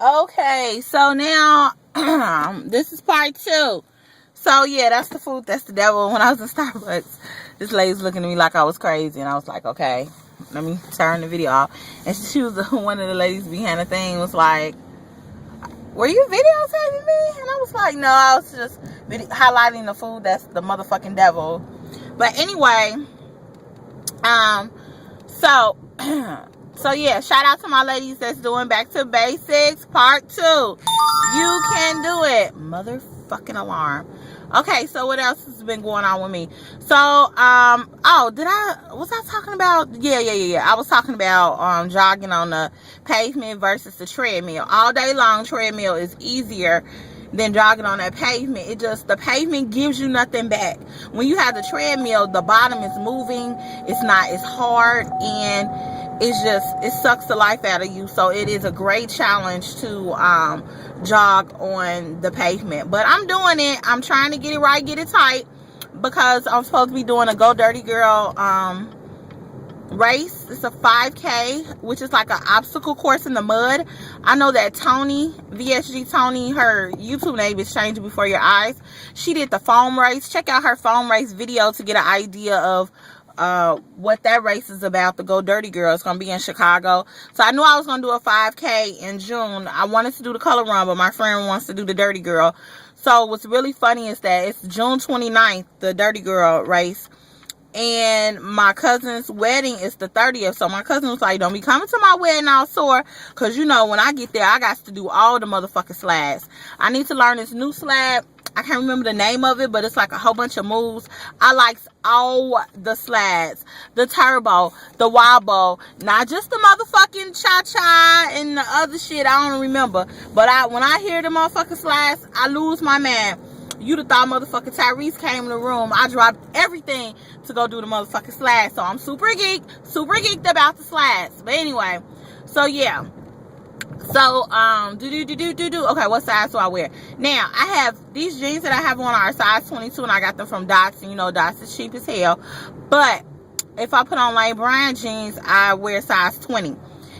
Okay, so now this is part 2. So yeah, that's the food, that's the devil. When I was in Starbucks, this lady's looking at me like I was crazy, and I was like, okay, let me turn the video off. And she was one of the ladies behind the thing was like, were you videotaping me? And I was like, no, I was just highlighting the food that's the motherfucking devil. But anyway, so yeah, shout out to my ladies that's doing Back to Basics Part 2. You can do it. Motherfucking alarm. Okay, so what else has been going on with me? So, was I talking about? Yeah. I was talking about jogging on the pavement versus the treadmill. All day long, treadmill is easier than jogging on that pavement. The pavement gives you nothing back. When you have the treadmill, the bottom is moving. It's not as hard, and it sucks the life out of you. So it is a great challenge to jog on the pavement. But I'm doing it. I'm trying to get it right, get it tight, because I'm supposed to be doing a Go Dirty Girl race. It's a 5K, which is like an obstacle course in the mud. I know that Tony, VSG Tony, her YouTube name is changing before your eyes. She did the foam race. Check out her foam race video to get an idea of what that race is about. The Go Dirty Girl. It's gonna be in Chicago. So I knew I was gonna do a 5K in June. I wanted to do the color run, but my friend wants to do the Dirty Girl. So what's really funny is that it's June 29th, the Dirty Girl race, and my cousin's wedding is the 30th. So my cousin was like, don't be coming to my wedding all sore, because you know when I get there I got to do all the motherfucking slides. I need to learn this new slide. I can't remember the name of it, but it's like a whole bunch of moves. I like all the slides. The turbo, the wobble, not just the motherfucking cha-cha and the other shit I don't remember. But when I hear the motherfucking slides, I lose my man. You'd have thought motherfucking Tyrese came in the room. I dropped everything to go do the motherfucking slides. So I'm super geeked about the slides. But anyway, so yeah. So, okay, what size do I wear? Now, I have these jeans that I have on are size 22, and I got them from Dots, and you know Dots is cheap as hell. But if I put on Lane Bryant jeans, I wear size 20.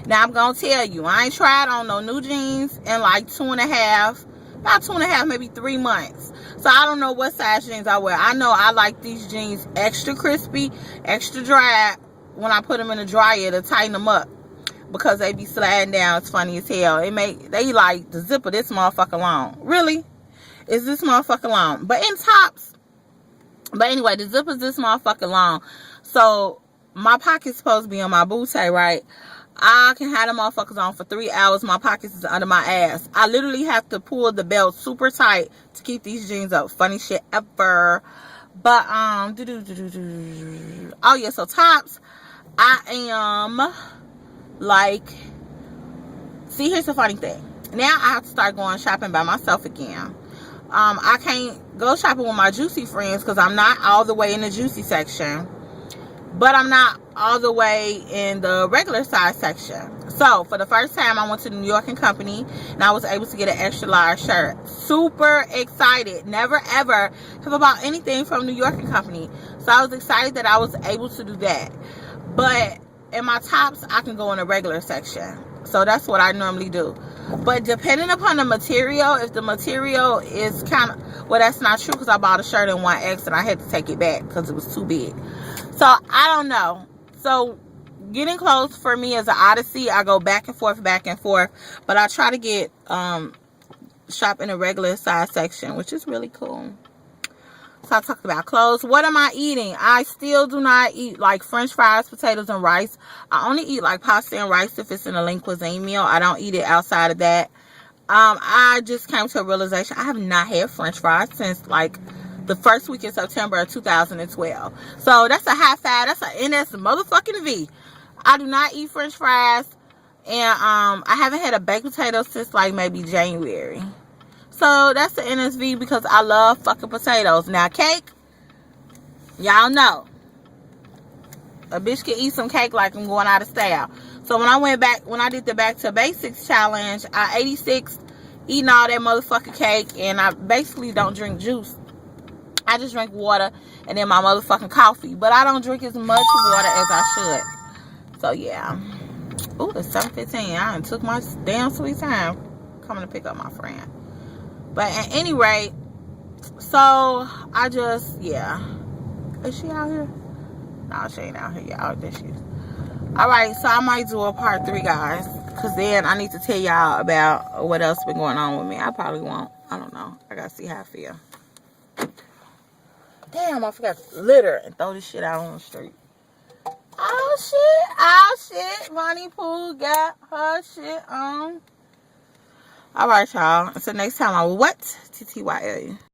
Now, I'm going to tell you, I ain't tried on no new jeans in like 2.5, maybe 3 months. So, I don't know what size jeans I wear. I know I like these jeans extra crispy, extra dry when I put them in the dryer to tighten them up, because they be sliding down. It's funny as hell. They like the zipper this motherfucker long. Really? Is this motherfucker long? But in tops. But anyway, the zipper's this motherfucker long. So my pocket's supposed to be on my booty, right? I can have the motherfuckers on for 3 hours. My pockets is under my ass. I literally have to pull the belt super tight to keep these jeans up. Funny shit ever. But oh yeah, so tops, I am like, see, here's the funny thing. Now I have to start going shopping by myself again. I can't go shopping with my juicy friends because I'm not all the way in the juicy section, but I'm not all the way in the regular size section. So for the first time, I went to New York & Company, and I was able to get an extra large shirt. Super excited. Never ever have bought anything from New York & Company, so I was excited that I was able to do that. But in my tops, I can go in the regular section. So that's what I normally do. But depending upon the material, if the material is kind of, well, that's not true, because I bought a shirt in 1X and I had to take it back because it was too big. So I don't know. So getting clothes for me is an odyssey. I go back and forth. But I try to get shop in a regular size section, which is really cool. So I talked about clothes. What am I eating? I still do not eat like French fries, potatoes, and rice. I only eat like pasta and rice if it's in a lean cuisine meal. I don't eat it outside of that. I just came to a realization. I have not had French fries since like the first week in September of 2012. So that's a high five. That's an NS motherfucking V. I do not eat French fries. And I haven't had a baked potato since like maybe January. So that's the NSV, because I love fucking potatoes. Now cake, y'all know, a bitch can eat some cake like I'm going out of style. So when I did the Back to Basics challenge, I 86 eating all that motherfucking cake, and I basically don't drink juice. I just drink water and then my motherfucking coffee. But I don't drink as much water as I should. So yeah. Ooh, it's 7:15. I done took my damn sweet time. coming to pick up my friend. But at any rate, so I just, yeah. Is she out here? No, she ain't out here, y'all. There she is. Alright, so I might do a part 3, guys. Because then I need to tell y'all about what else been going on with me. I probably won't. I don't know. I gotta see how I feel. Damn, I forgot to litter and throw this shit out on the street. Oh, shit. Oh, shit. Ronnie Pooh got her shit on. Alright, y'all. Until next time, I will what? TTYL you.